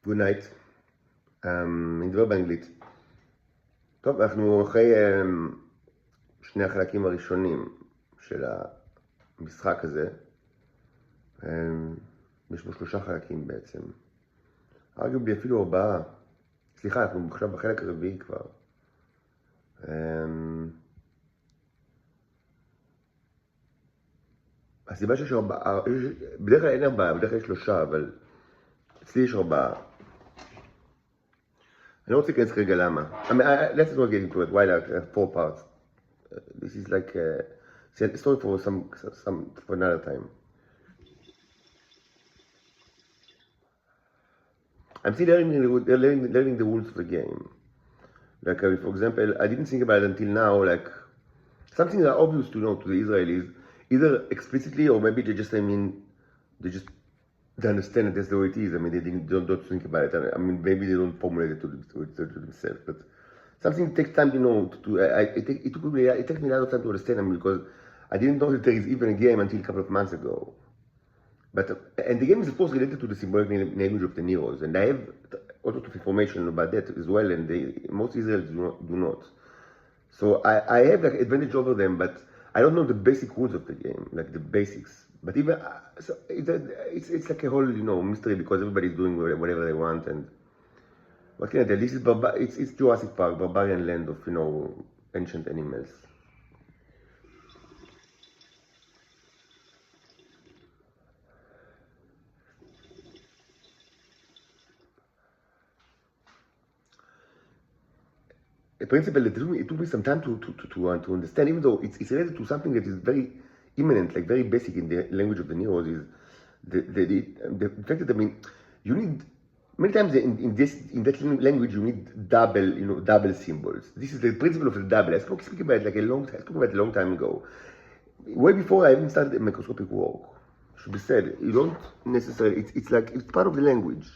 Good night. נדבר באנגלית. טוב, אנחנו אחרי שני החלקים הראשונים של המשחק הזה. יש בו 3 חלקים בעצם. arguably אפילו 4. סליחה, אנחנו עכשיו בחלק הרביעי כבר. הסיבה שיש 4, בדרך כלל אין 4, בדרך כלל יש 3, אבל אצלי יש 4. אני לא רוצה להיכנס כרגע למה. Let's not get into it. Why like 4 parts? This is like a story for for another time. I'm still learning the rules of the game. Like for example, I didn't think about it until now. Like something that obvious to know to the Israelis, either explicitly or maybe they understand it as the way it is. I mean, they don't think about it. I mean, maybe they don't formulate it to themselves. But something takes time, you know. It took me a lot of time to understand them because I didn't know that there is even a game until a couple of months ago. And the game is of course related to the symbolic language of the Neros, and I have a lot of information about that as well. And most Israelis do not. So I have like advantage over them, but I don't know the basic rules of the game, like the basics. But even so it's like a whole, you know, mystery because everybody's doing whatever they want. And what can I tell? This is it's Jurassic Park, barbarian land of, you know, ancient animals. A principle that it took me some time to understand, even though it's related to something that is very imminent, like very basic in the language of the Neros, is the fact that, I mean, you need many times in that language you need double symbols. This is the principle of the double. I spoke about it a long time ago, way before I even started microscopic work. Should be said, you don't necessarily. It's like it's part of the language,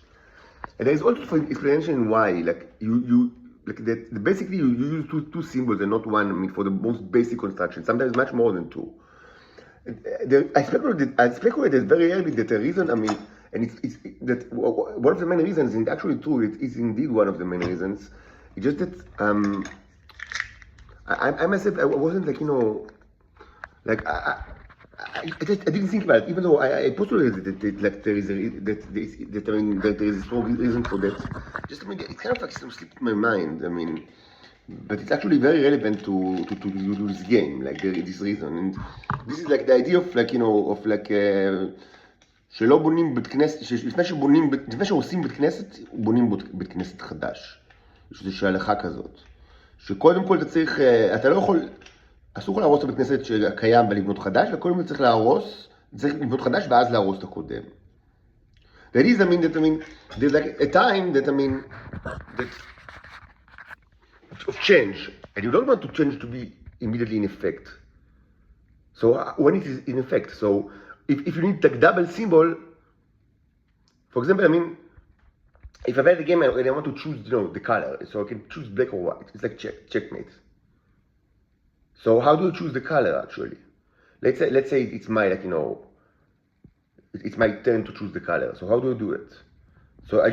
and there is also an explanation why. Like like that. Basically, you use two symbols and not one. I mean, for the most basic construction, sometimes much more than 2. I speculated very early that the reason, I mean, and it's that one of the main reasons, and actually true, it is indeed one of the main reasons. It's just that I myself, I wasn't like, you know, like I didn't think about it, even though I postulated that there is a strong reason for that. Just, I mean, it kind of like slipped in my mind. I mean, but it's actually very relevant to this game, like this reason. And this is like the idea of like, you know, of like שלא בונים בית כנסת, לפני שעושים בית כנסת, בונים בית כנסת חדש. יש איזושהי הלכה כזאת. שקודם כל אתה צריך, אתה לא יכול, אסור לך להרוס את הבית כנסת שקיים ולבנות חדש, וקודם כל צריך לבנות חדש ואז להרוס את הקודם. That is, I mean, there's like a time that, I mean, that of change, and you don't want to change to be immediately in effect. So when it is in effect, so if you need like double symbol, for example, I mean, if I play the game and I want to choose, you know, the color, so I can choose black or white. It's like checkmate. So how do you choose the color actually? Let's say it's my, like, you know, it's my turn to choose the color. So how do you do it? So I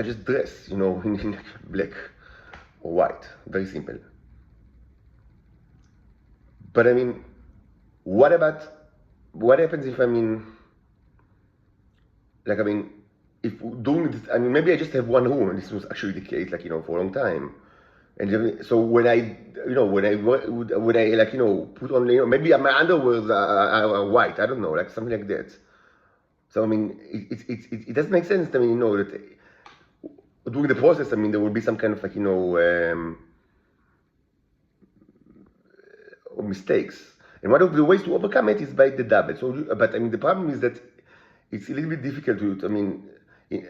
just dress, you know, in black or white. Very simple. But I mean, what happens if, I mean, like, I mean, if doing this, I mean, maybe I just have one room, and this was actually the case, like, you know, for a long time. And so when I like, you know, put on, you know, maybe my underwears are white, I don't know, like something like that. So I mean, it doesn't make sense. I mean, you know, that during the process, I mean, there will be some kind of, like, you know, mistakes. And one of the ways to overcome it is by the double. So, but I mean, the problem is that it's a little bit difficult to, I mean,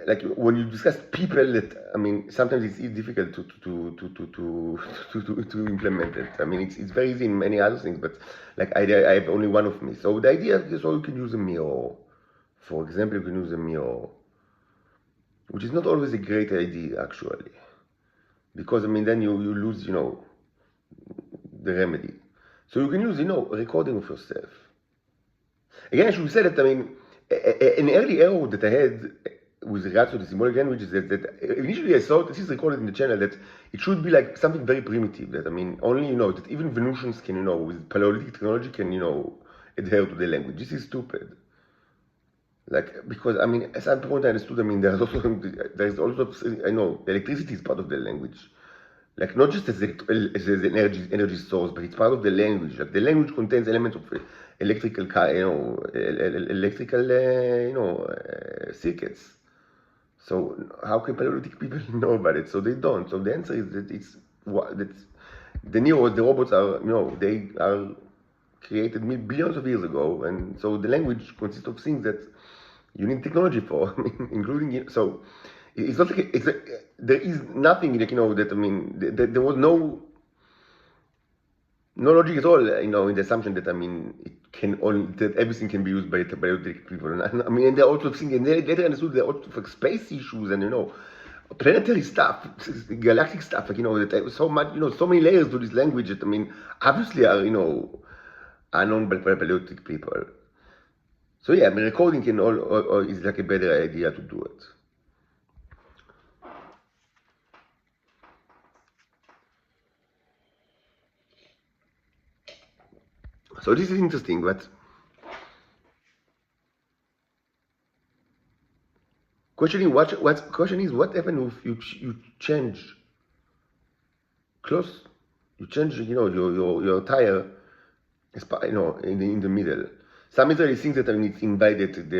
like when you discuss people, that, I mean, sometimes it's difficult to implement it. I mean, it's very easy in many other things, but like I have only one of me. So the idea is, so you can use a mirror. For example, you can use a mirror, which is not always a great idea actually, because I mean, then you lose, you know, the remedy. So you can use, you know, a recording of yourself. Again, I should say that, I mean, an early error that I had with regards to the symbolic language is that initially I thought, this is recorded in the channel, that it should be like something very primitive, that I mean, only, that even Venusians can, with Paleolithic technology can, adhere to the language. This is stupid. Like, because, I mean, as I point I understood, I mean, there's also, I know, electricity is part of the language. Like, not just as an energy source, but it's part of the language. Like, the language contains elements of electrical, circuits. So how can Paleolithic people know about it? So they don't. So the answer is that the Neros, the robots are, they are created billions of years ago, and so the language consists of things that you need technology for, including, so it's not like there is nothing like, that, I mean, there was no logic at all, in the assumption that, I mean, that everything can be used by Paleolithic people. And I mean, and they're also thinking, and they later understood they're also like space issues and, planetary stuff, galactic stuff, like, that there was so much, so many layers to this language that, I mean, obviously are, unknown by Paleolithic people. So yeah, I mean, recording is like a better idea to do it. So this is interesting, but question is what happens if you change clothes, you change, your tire, in the middle. Some Israelis think that, I mean, it's invalidates, it's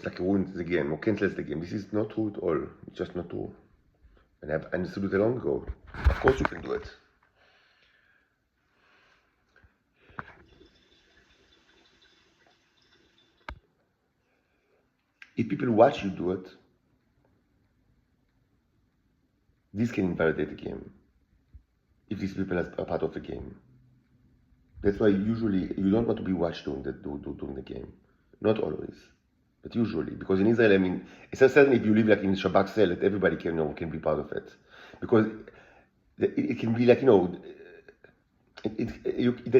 like ruins the game or cancels the game. This is not true at all. It's just not true. And I've understood it long ago. Of course you can do it. If people watch you do it, this can invalidate the game. If these people are part of the game. That's why usually you don't want to be watched during the game. Not always, but usually. Because in Israel, I mean, it's certainly if you live like in Shabbat cell, that everybody can be part of it. Because it can be like, there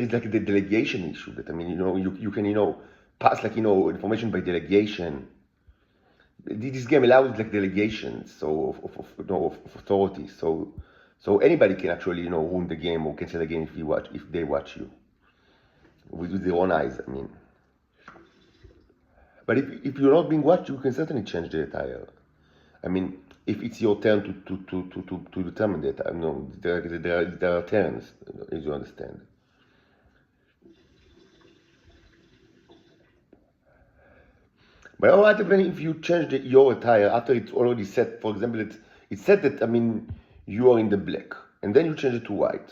is like the delegation issue that, I mean, you can, pass like, information by delegation. This game allows like delegations, so of authority. So anybody can actually, ruin the game or cancel the game if they watch you. With their own eyes, I mean. But if you're not being watched, you can certainly change the tire. I mean, if it's your turn to determine that, there are turns, as you understand. But what happens if you change your tire after it's already set? For example, it's set that, I mean, you are in the black, and then you change it to white.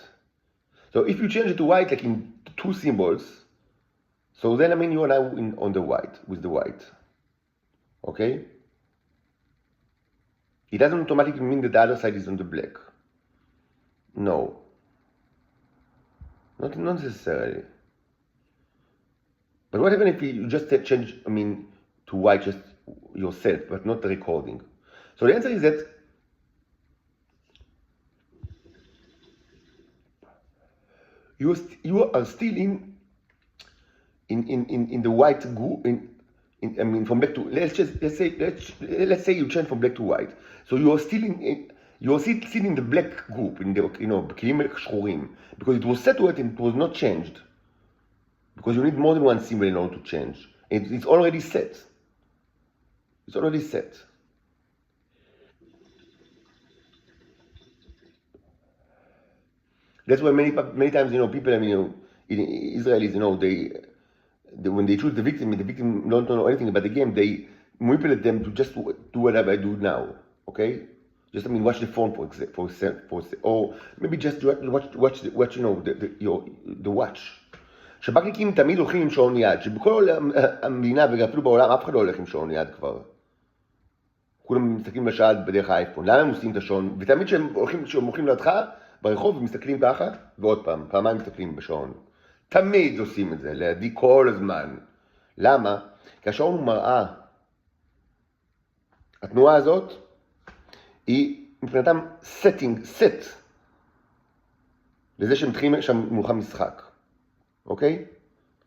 So if you change it to white, like in two symbols, so then, I mean, you are now on the white, with the white. Okay? It doesn't automatically mean that the other side is on the black. No. Not necessarily. But what happens if you just change, I mean, to white just yourself, but not the recording? So the answer is that you are still in the white group. I mean, from black to let's say you change from black to white. So you are still in the black group, in the כלים שחורים, because it was set to it and it was not changed. Because you need more than one symbol in order to change. It's already set. It's already set. That's why many times, people, I mean, Israelis, they when they choose the victim don't know anything about the game, they manipulate them to just do whatever I do now, okay? Just, I mean, watch the phone or maybe just watch the watch. שב"כניקים תמיד הולכים עם שעון יד, שבכל המדינה ואפילו בעולם אף אחד לא הולך עם שעון יד כבר. כולם מסתכלים לשעה בדרך האייפון. למה הם עושים את השעון? ותמיד כשהם הולכים לידך ברחוב ומסתכלים ככה, ועוד פעמיים מסתכלים בשעון. תמיד עושים את זה, לידי כל הזמן. למה? כי השעון הוא מראה. התנועה הזאת היא מבחינתם סט לזה שמתחילים שם מולך משחק. אוקיי?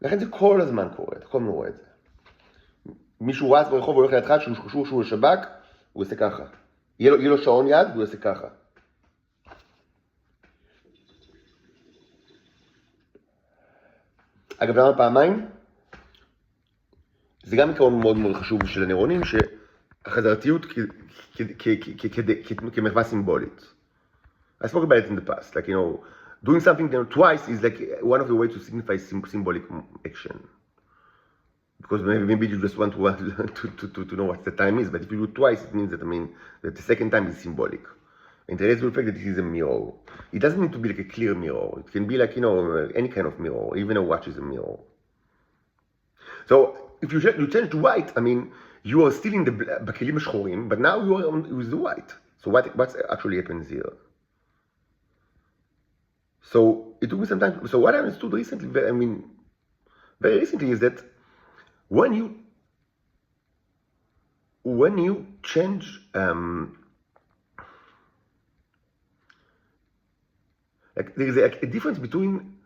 לכן זה כל הזמן קורה, אתה כל הזמן רואה את זה. מישהו רץ ברחוב והולך לידך שהוא חשוב שהוא לשב"כ, הוא עושה ככה. יהיה לו שעון יד והוא יעשה ככה. אגב, למה פעמיים? זה גם עיקרון מאוד מאוד חשוב של הנוירונים, שהחזרתיות כמחווה סימבולית. I spoke about it in the past, like, doing something twice is like one of the ways to signify symbolic action. Because maybe you just want to know what the time is, but if you do it twice, it means that, that the second time is symbolic. And the rest of the fact that it is a mirror. It doesn't need to be like a clear mirror. It can be like, any kind of mirror. Even a watch is a mirror. So, if you change to white, you are still in the בכלים השחורים, but now you are with the white. So what actually happens here? So it took me some time. So what I understood recently, very recently, is that when you change, like there is a difference between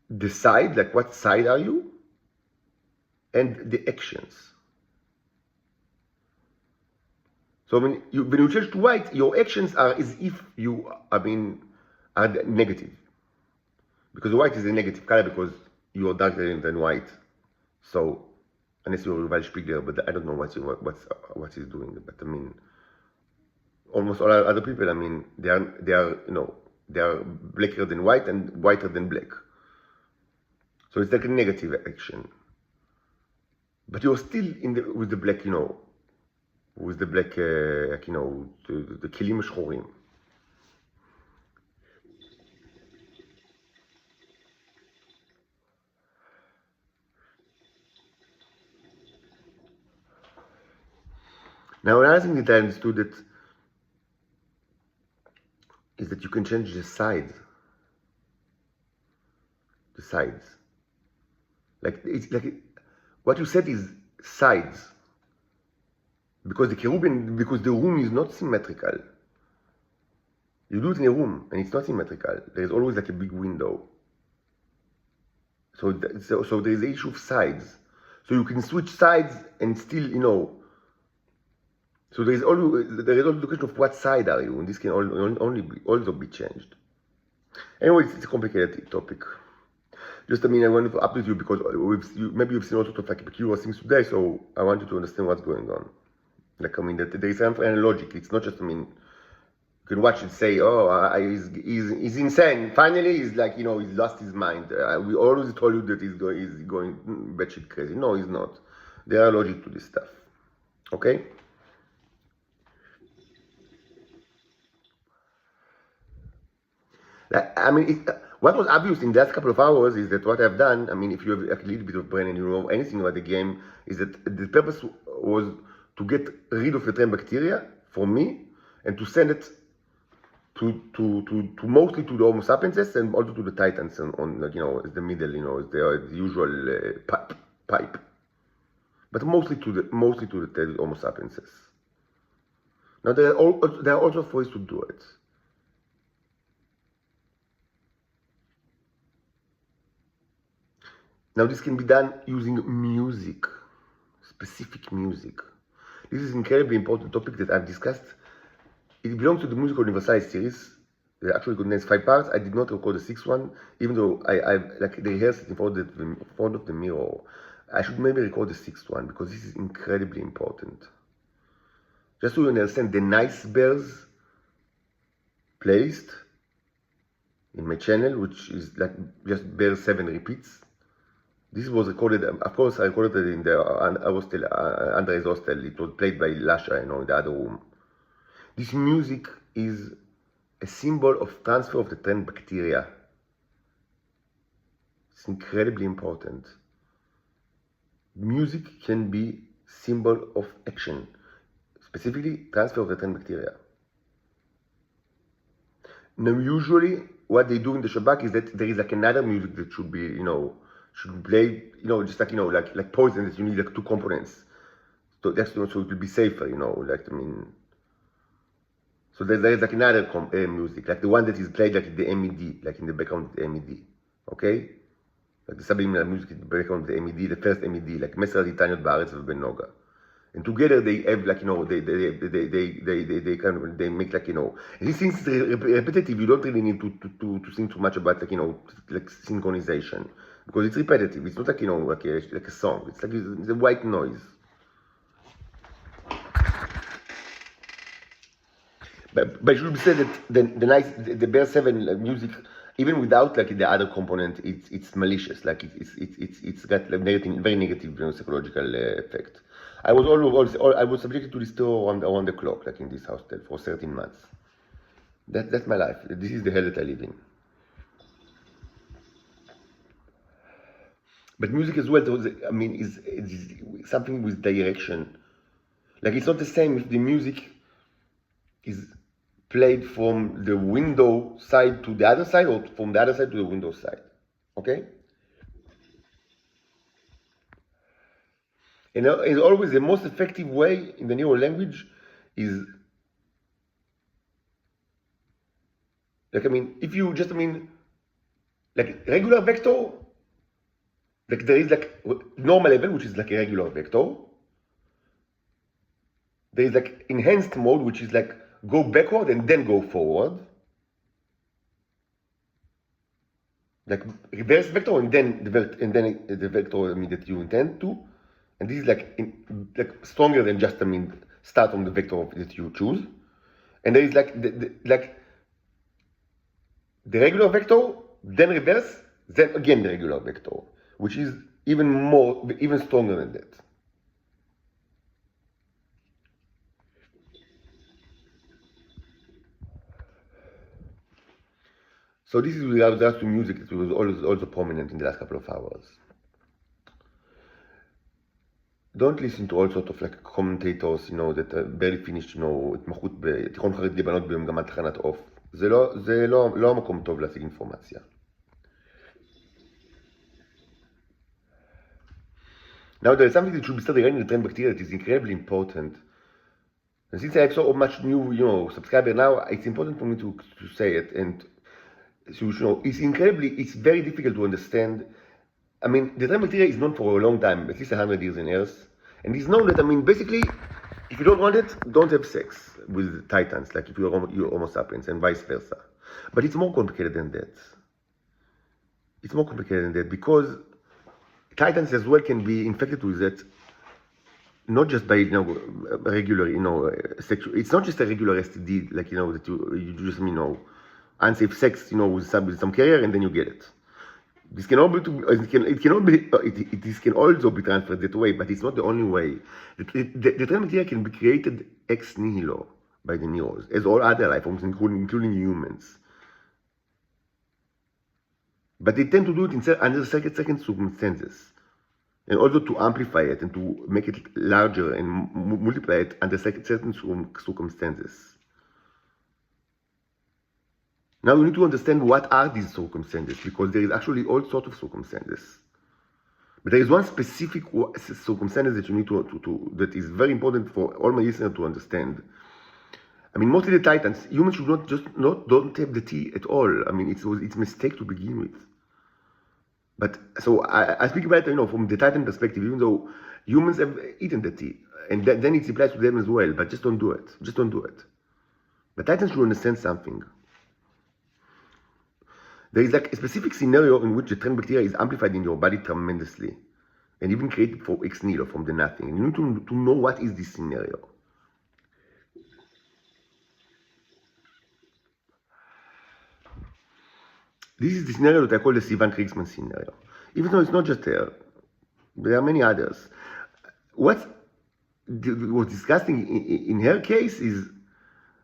the side, like what side are you, and the actions. So when you change to white, your actions are as if you, are negative. Because white is a negative color because you are darker than white. So, unless you're Yuval Spiegler, but I don't know what he's doing. But almost all other people, they are blacker than white and whiter than black. So it's like a negative action. But you're still with the black, with the black, the כלים השחורים. Now, another thing that I understood is that you can change the sides. The sides. It's like what you said is sides. Because the room is not symmetrical. You do it in a room and it's not symmetrical. There is always like a big window. So there is an issue of sides. So you can switch sides and still, so there is also the question of what side are you, and this can also be changed. Anyway, it's a complicated topic. Just, I wanted to update you because maybe you've seen all sorts of like peculiar things today, so I want you to understand what's going on. Like, that there is some logic. It's not just, you can watch it say, he's insane. Finally, he's like, he's lost his mind. We always told you that he's going batshit crazy. No, he's not. There are logic to this stuff. Okay? What was obvious in the last couple of hours is that what I've done, if you have a little bit of brain and you know anything about the game, is that the purpose was to get rid of the train bacteria for me and to send it to mostly to the Homo sapienses and also to the Titans on as the middle, as the usual pipe, but mostly to the Homo sapienses. Now there are also ways to do it. Now this can be done using music, specific music. This is an incredibly important topic that I've discussed. It belongs to the Musical Universalis series. It actually contains 5 parts. I did not record the 6th one, even though I've rehearsed it in front of the mirror. I should maybe record the 6th one because this is incredibly important. Just so you understand, the Nice Bears playlist in my channel, which is like just Bears 7 repeats. This was recorded, of course, I recorded it in the Andre's hostel. It was played by Lasha, in the other room. This music is a symbol of transfer of the trend bacteria. It's incredibly important. Music can be symbol of action, specifically transfer of the trend bacteria. Now, usually, what they do in the Shabbat is that there is like another music that should be, should play, just like, like poison, that you need like 2 components. So that's, so it will be safer, so there is like another music, like the one that is played like in the MED, like in the background of the MED, okay? like the subliminal music is background, the MED, the first MED, like מסר הליטניות בארץ ובנוגה. And together they have like, they kind of, they make like, and these things repetitive, you don't really need to think too much about like, like synchronization. Because it's repetitive, it's not like, like a song, it's like it's a white noise. But it should be said that the Bear 7 music, even without like the other component, it's malicious. Like it's got like very negative psychological effect. I was subjected to this tour around the clock, like in this hostel for 13 months. That's my life. This is the hell that I live in. But music as well, I mean, is something with direction. Like it's not the same if the music is played from the window side to the other side or from the other side to the window side. Okay? And as always, the most effective way in the neural language is, like, I mean, if you just, I mean, like regular vector, like there is like normal level, which is like a regular vector. There is like enhanced mode, which is like go backward and then go forward. Like reverse vector and then the vector, I mean, that you intend to. And this is like stronger than just, I mean, start on the vector that you choose. And there is like the regular vector, then reverse, then again the regular vector, which is even stronger than that. So this is with regards to music. It was also prominent in the last couple of hours. Don't listen to all sorts of like commentators, that barely finished, התמחות בתיכון חרדי לבנות במגמת תחנת אוף. זה לא המקום טוב להשיג אינפורמציה. Now there is something that should be studied regarding the trend bacteria that is incredibly important. And since I have so much new, subscriber now, it's important for me to say it. And so, it's very difficult to understand. I mean, the trend bacteria is known for a long time, at least 100 years in Earth. And it's known that, I mean, basically, if you don't want it, don't have sex with titans, like if you're Homo sapiens, and vice versa. But it's more complicated than that. It's more complicated than that because titans as well can be infected with that, not just by, regular, sexual. It's not just a regular STD, like, that you just, unsafe sex, with some carrier, and then you get it. This can also be transferred that way, but it's not the only way. The trend bacteria can be created ex nihilo by the neurons, as all other life forms, including humans. But they tend to do it under certain circumstances, and also to amplify it and to make it larger and multiply it under certain circumstances. Now you need to understand what are these circumstances, because there is actually all sorts of circumstances. But there is one specific circumstance that you need to that is very important for all my listeners to understand. I mean, mostly the titans, humans should don't have the T at all. I mean, it's a mistake to begin with. But so I speak about it, from the titan perspective, even though humans have eaten the T, and then it applies to them as well. But just don't do it. Just don't do it. But titans should understand something. There is like a specific scenario in which the trend bacteria is amplified in your body tremendously, and even created for ex nihilo, from the nothing. And you need to know what is this scenario. This is the scenario that I call the Sivan-Kriegsmann scenario. Even though it's not just there, there are many others. What was disgusting in her case is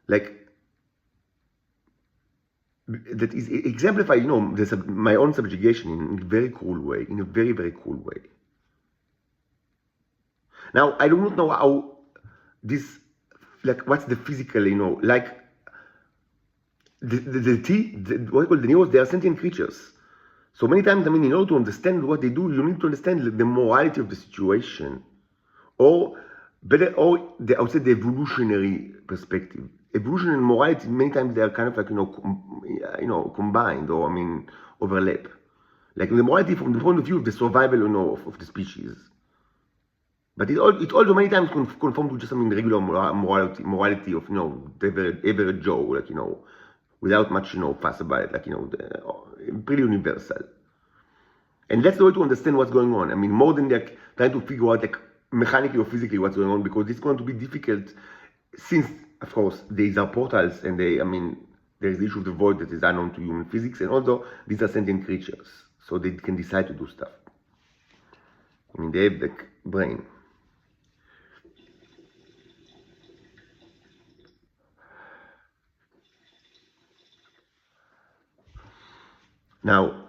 like, that is exemplified, my own subjugation in a very cool way, in a very, very cool way. Now, I do not know how this, like, what's the physical, like, what I call the neurons, they are sentient creatures. So many times, I mean, in order to understand what they do, you need to understand the morality of the situation, or better, I would say the evolutionary perspective. Evolution and morality, many times they are kind of like, combined, or, I mean, overlap. Like the morality from the point of view of the survival, of the species. But it also many times conformed to just something regular morality of, the average Joe, like, without much, fuss about it, like, pretty universal. And that's the way to understand what's going on. I mean, more than like trying to figure out like mechanically or physically what's going on, because it's going to be difficult since, of course, these are portals and there's the issue of the void that is unknown to human physics, and also these are sentient creatures, so they can decide to do stuff. I mean, they have the brain. Now,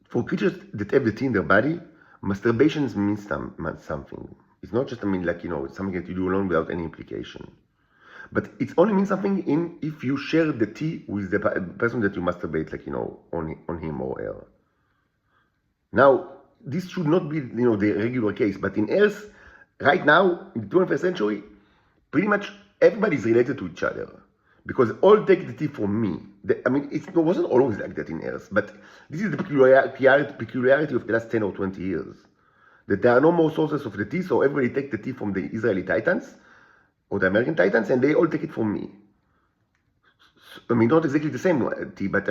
for creatures that have the T in their body, masturbation means something. It's not just, like, it's something that you do alone without any implication. But it only means something if you share the T with the person that you masturbate, like, on him or her. Now, this should not be, the regular case, but in Earth, right now, in the 21st century, pretty much everybody is related to each other. Because all take the T from me. It wasn't always like that in Earth, but this is the peculiarity of the last 10 or 20 years. That there are no more sources of the T, so everybody take the T from the Israeli Titans, or the American Titans, and they all take it from me. Not exactly the same T, but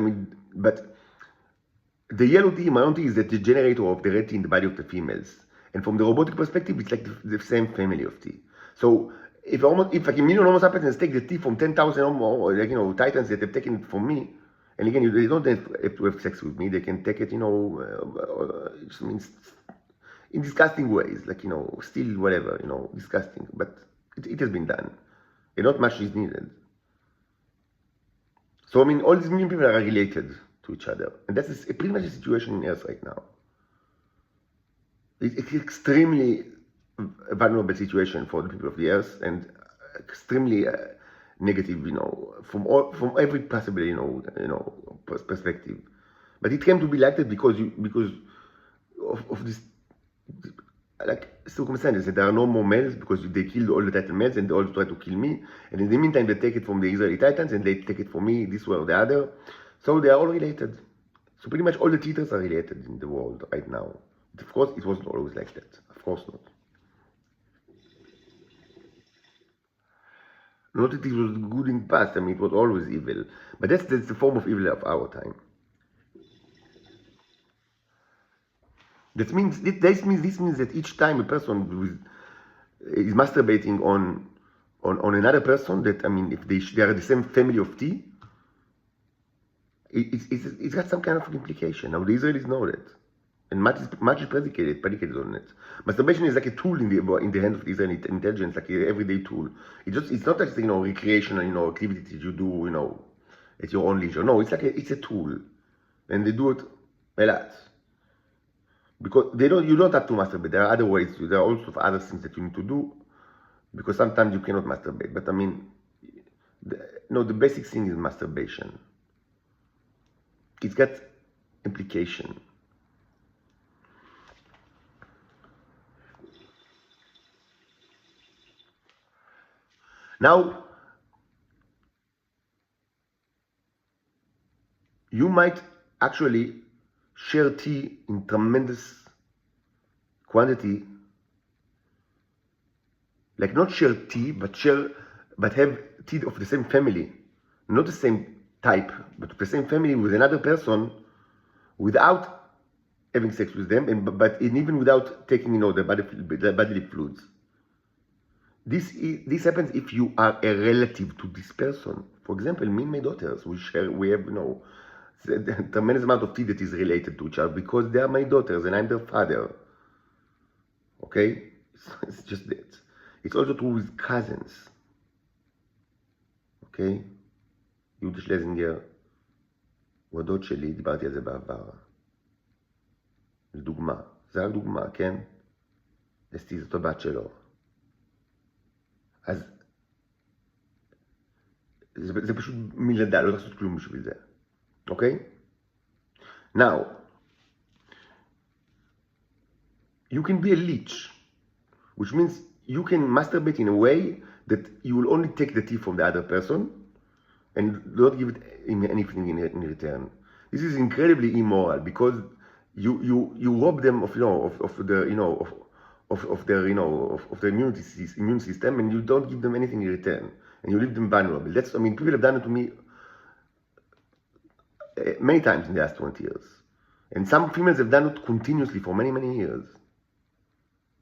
the yellow T, my own T, is the generator of the red T in the body of the females. And from the robotic perspective, it's like the same family of T. So if like a million Homo sapiens take the T from 10,000 or like, Titans that have taken it from me, and again, they don't have to have sex with me, they can take it, it just means in disgusting ways, like, still whatever, disgusting, but it has been done, and not much is needed. So, all these million people are related to each other, and that's pretty much the situation in Earth right now. It's extremely vulnerable situation for the people of the Earth, and extremely negative, from every possible, perspective. But it came to be like that because of this, like, circumstances, that there are no more males because they killed all the Titan males and they all try to kill me. And in the meantime, they take it from the Israeli Titans and they take it from me, this way or the other. So they are all related. So pretty much all the theaters are related in the world right now. But of course, it wasn't always like that. Of course not. Not that it was good in the past. It was always evil. But that's the form of evil of our time. This means that each time a person is masturbating on another person, that if they are the same family of T, it's got some kind of implication. Now the Israelis know that, and much is predicated on it. Masturbation is like a tool in the hand of the Israeli intelligence, like an everyday tool. It's not like recreational activity that you do at your own leisure. No, it's a tool, and they do it a lot. Because you don't have to masturbate. There are other ways. There are also other things that you need to do. Because sometimes you cannot masturbate. But the basic thing is masturbation. It's got implication. Now, you might actually share T in tremendous quantity, like not share T, but have T of the same family, not the same type, but of the same family with another person, without having sex with them, and even without taking the bodily fluids. This happens if you are a relative to this person. For example, me and my daughters, we have a tremendous amount of T that is related to each other because they are my daughters and I'm their father. Okay? It's just that. It's also true with cousins. אוקיי? יהודה שלזינגר הוא הדוד שלי, דיברתי על זה בעבר. זו דוגמה. זה רק דוגמה, כן? אסתי זאת הבת שלו. אז זה פשוט מלדה, לא לעשות כלום בשביל זה. אוקיי? Now, you can be a leech, which means you can masturbate in a way that you will only take the tea from the other person and not give it anything in return. This is incredibly immoral because you rob them of of the of their of their immune system, and you don't give them anything in return, and you leave them vulnerable. That's, I mean, people have done it to me many times in the last 20 years, and some females have done it continuously for many years.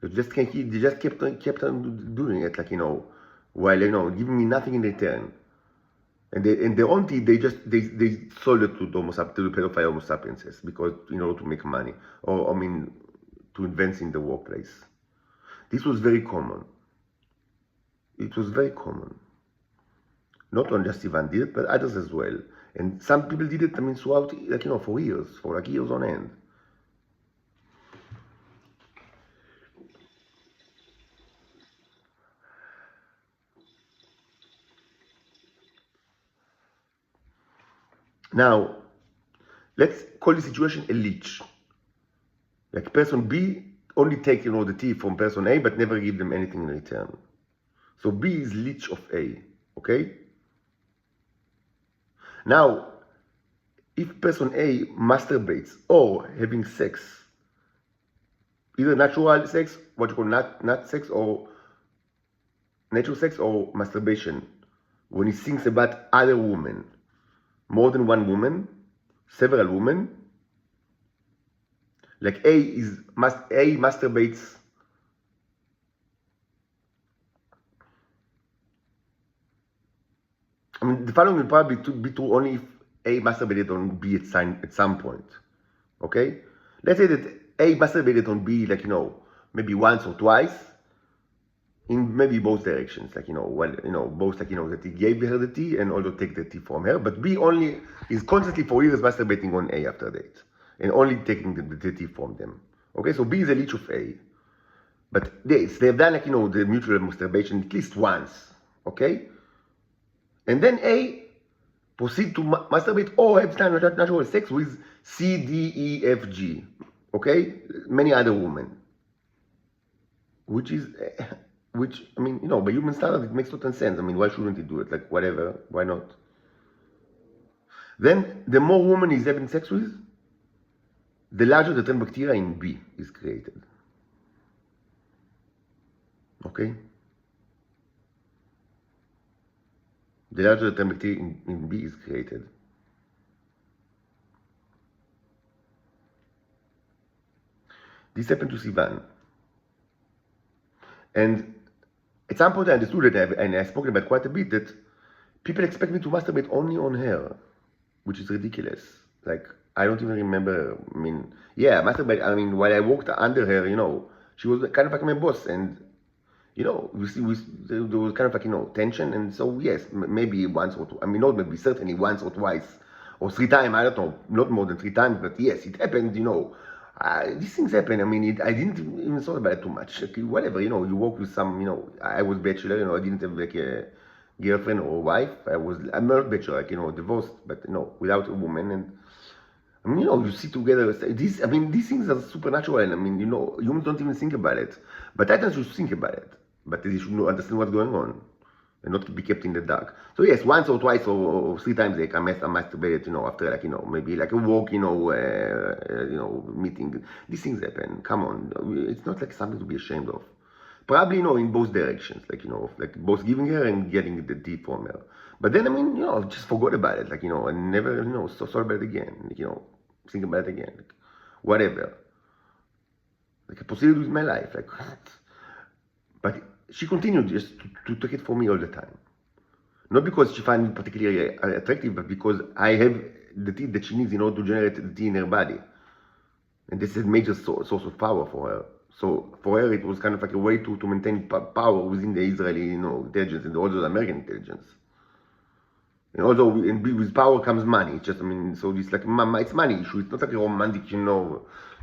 They just kept on doing it, like, while giving me nothing in return. And the auntie, they sold it to the pedophile Homo sapienses because in order to make money, or I mean, to advance in the workplace. This was very common. It was very common. Not only just Ivan did it, but others as well. And some people did it, I mean, throughout, like, for years, for like years on end. Now, let's call the situation a leech. Like, person B only take, the tea from person A, but never give them anything in return. So B is leech of A, okay? Now, if person A masturbates or having sex, either natural sex, what you call nat sex, or natural sex, or masturbation, when he thinks about other women, more than one woman, several women, like A masturbates I mean, the following will probably be true only if A masturbated on B at some point. Okay? Let's say that A masturbated on B, like, maybe once or twice, in maybe both directions, like, both, like, that he gave her the tea and also take the tea from her, but B only is constantly for years masturbating on A after that, and only taking the tea from them. Okay, so B is a leech of A. But they've done, like, the mutual masturbation at least once. Okay? And then A proceed to masturbate or have natural sex with C, D, E, F, G. Okay? Many other women. Which, I mean, by human standards, it makes total sense. I mean, why shouldn't he do it? Like, whatever, why not? Then, the more women he's having sex with, the larger the term bacteria in B is created. Okay? The larger the term bacteria in B is created. This happened to Sivan. And at some point I understood it, and I've spoken about quite a bit, that people expect me to masturbate only on her, which is ridiculous. Like, I don't even remember, I mean, yeah, masturbate, I mean, while I walked under her, she was kind of like my boss, and, there was kind of like, tension, and so, yes, maybe once or two, I mean, not maybe, certainly once or twice, or 3 times, I don't know, not more than 3 times, but yes, it happened, these things happen. I mean, I didn't even thought about it too much. Okay, whatever, you work with some, I was bachelor, I didn't have like a girlfriend or a wife. I'm not bachelor, like, divorced, but, without a woman. And, I mean, you sit together. These things are supernatural. And, I mean, humans don't even think about it. But Titans should think about it. But they should understand what's going on and not be kept in the dark. So, yes, once or twice or 3 times, like, I masturbated, after, like, maybe like a walk, meeting. These things happen. Come on. It's not like something to be ashamed of. Probably, in both directions, like, like both giving her and getting the tea from her. But then, I mean, just forgot about it, like, and never, thought about it again, like, think about it again, like, whatever. Like, I proceeded with my life, like, what? But she continued just to take it from me all the time. Not because she finds me particularly attractive, but because I have the tea that she needs in order to generate the tea in her body. And this is a major source of power for her. So for her, it was kind of like a way to maintain power within the Israeli, intelligence, and also the American intelligence. And also, with power comes money. It's just, I mean, so it's like, it's money issue. It's not like a romantic,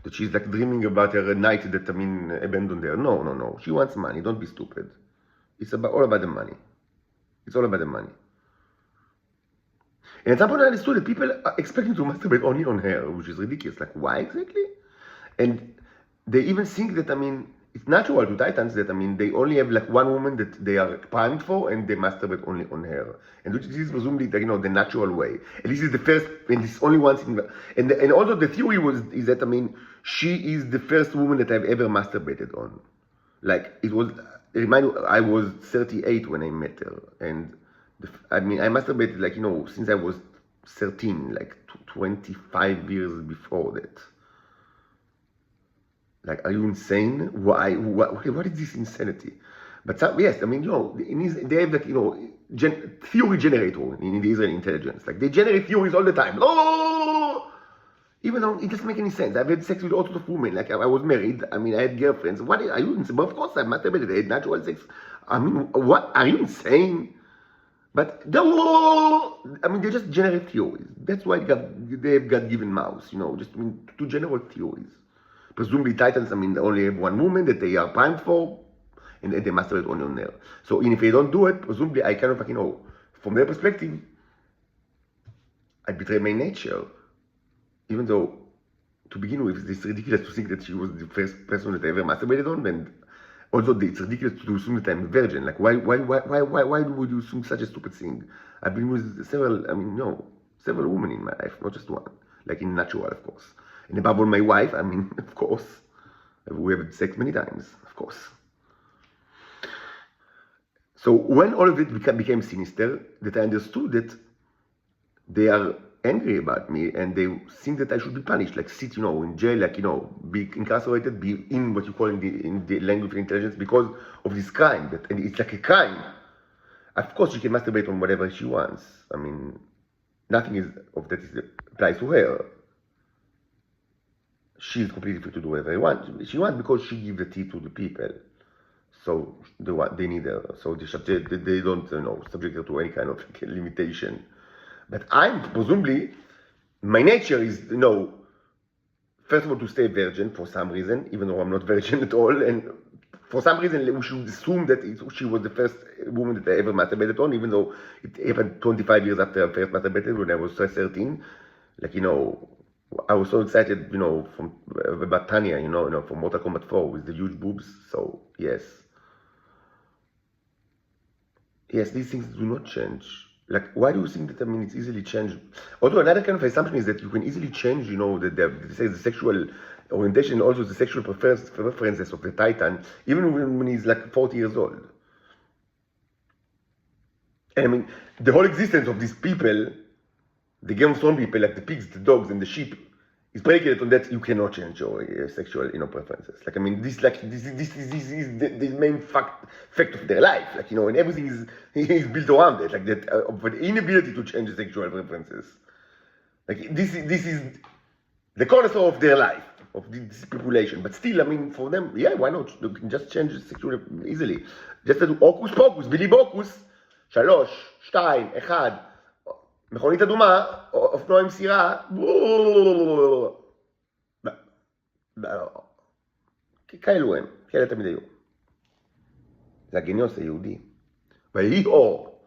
that she's like dreaming about her night that, I mean, abandoned her. No. She wants money. Don't be stupid. It's all about the money. It's all about the money. And at some point I understood that people are expecting to masturbate only on her, which is ridiculous. Like, why exactly? And they even think that, I mean, it's natural to Titans that, I mean, they only have like one woman that they are primed for, and they masturbate only on her. And which is presumably, you know, the natural way. And this is the first, and this only once in, and also the theory is that, I mean, she is the first woman that I've ever masturbated on. Like, it was, remind you, I was 38 when I met her. And, I mean, I masturbated, like, you know, since I was 13, like 25 years before that. Like, are you insane? Why? What is this insanity? But yes, I mean, you know, they have like, you know, theory generator in the Israeli intelligence. Like, they generate theories all the time. Oh, even though it doesn't make any sense. I've had sex with all sorts of women. Like, I was married. I mean, I had girlfriends. What are you insane? But of course, I masturbated. I had natural sex. I mean, what? Are you insane? But I mean, they just generate theories. That's why they have God-given mouths, you know, just, I mean, to generate theories. Presumably Titans, I mean, they only have one woman that they are primed for, and they masturbate only on her. So if they don't do it, presumably I kind of, like, you know, from their perspective, I betray my nature. Even though, to begin with, it's ridiculous to think that she was the first person that I ever masturbated on, and also it's ridiculous to assume that I'm a virgin. Like, why would you assume such a stupid thing? I've been with several, I mean, no, several women in my life, not just one. Like, in natural, of course. And above all, my wife, I mean, of course. We have sex many times, of course. So when all of it became sinister, that I understood that they are angry about me and they think that I should be punished, like sit, you know, in jail, like, you know, be incarcerated, be in what you call in the language of intelligence because of this crime. And it's like a crime. Of course, she can masturbate on whatever she wants. I mean, nothing of that applies to her. She's completely free to do whatever she wants because she gives the tea to the people. So they need her. So they don't, you know, subject her to any kind of limitation. But I'm presumably, my nature is, you know, first of all, to stay virgin for some reason, even though I'm not virgin at all. And for some reason, we should assume that she was the first woman that I ever masturbated on, even though it happened 25 years after I first masturbated when I was 13. Like, you know, I was so excited, you know, about Tanya, you know, from Mortal Kombat 4 with the huge boobs. So, yes. Yes, these things do not change. Like, why do you think that, I mean, it's easily changed? Although another kind of assumption is that you can easily change, you know, the sexual orientation, also the sexual preferences of the Titan, even when he's like 40 years old. And I mean, the whole existence of these people, the Game of Thrones people, like the pigs, the dogs, and the sheep, is predicated on that you cannot change your sexual, you know, preferences. Like, I mean, this is the main fact of their life. Like, you know, and everything is built around it. Like that, of the inability to change the sexual preferences. Like, this is the cornerstone of their life, of this population. But still, I mean, for them, yeah, why not? You can just change the sexual easily. Just do הוקוס פוקוס, בילי בוקוס, 3, 2, 1, מכונית אדומה, אופנוע עם סירה, כאלו הם, כאלה תמיד היו. זה הגניוס היהודי. ויהי אור.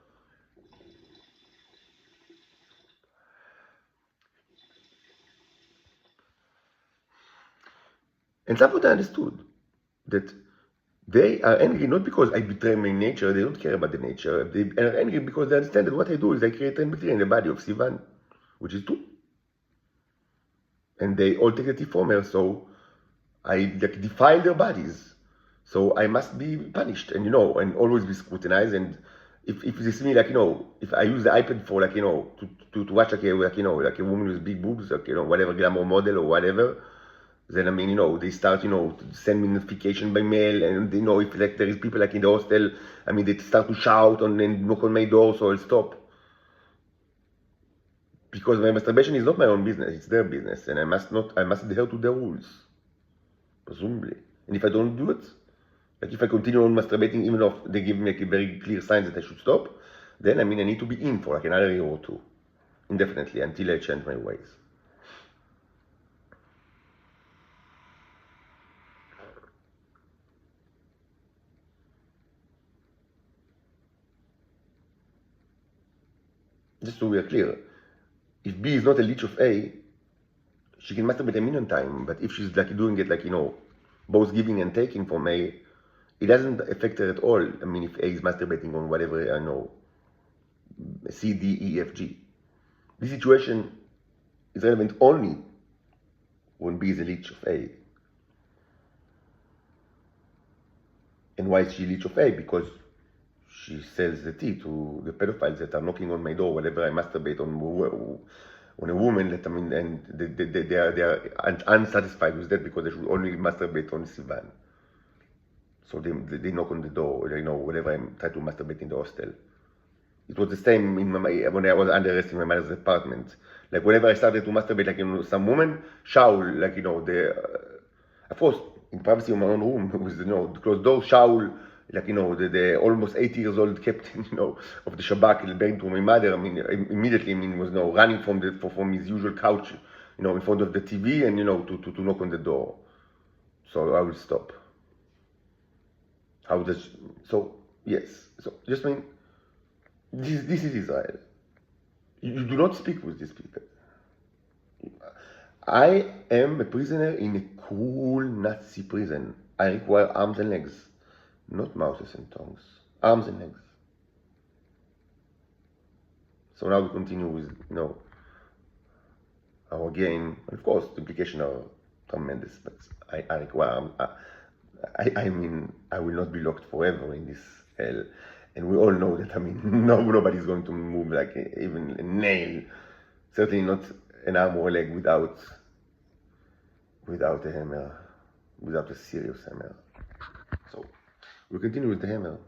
And some people understood that they are angry not because I betray my nature, they don't care about the nature. They are angry because they understand that what I do is I create an bacteria in the body of Sivan, which is true. And they all take the tea from her, so I like defile their bodies. So I must be punished, and you know, and always be scrutinized. And if they see me, like, you know, if I use the iPad for, like, you know, to watch like you know, like a woman with big boobs, like, you know, whatever, glamour model or whatever, then, I mean, you know, they start, you know, to send me notification by mail, and, you know, if, like, there is people, like, in the hostel, I mean, they start to shout and knock on my door, so I'll stop. Because my masturbation is not my own business, it's their business, and I must adhere to their rules. Presumably. And if I don't do it, like, if I continue on masturbating, even if they give me, like, a very clear sign that I should stop, then, I mean, I need to be in for, like, another year or two. Indefinitely, until I change my ways. Just so we are clear, if B is not a leech of A, she can masturbate a million times, but if she's, like, doing it, like, you know, both giving and taking from A, it doesn't affect her at all. I mean, if A is masturbating on whatever, I know, C, D, E, F, G. This situation is relevant only when B is a leech of A. And why is she leech of A? Because she sells the tea to the pedophiles that are knocking on my door whenever I masturbate on a woman. That, I mean, and they are unsatisfied with that because they should only masturbate on Sivan. So they knock on the door, whenever I try to masturbate in the hostel. It was the same when I was under arrest in my mother's apartment. Like whenever I started to masturbate, like some woman, Shaul, of course, in privacy of my own room with the closed door, Shaul, the almost 80 years old captain, of the Shabak, buried to my mother. I mean, immediately, was running from his usual couch, in front of the TV, and to knock on the door. So I will stop. Yes. So just this is Israel. You do not speak with these people. I am a prisoner in a cruel Nazi prison. I require arms and legs, not mouths and tongues. Arms and legs. So now we continue with, our game. Of course, the implications are tremendous, but I require, I will not be locked forever in this hell. And we all know that, nobody's going to move like even a nail. Certainly not an arm or a leg without a hammer, without a serious hammer. So we'll continue with the hammer.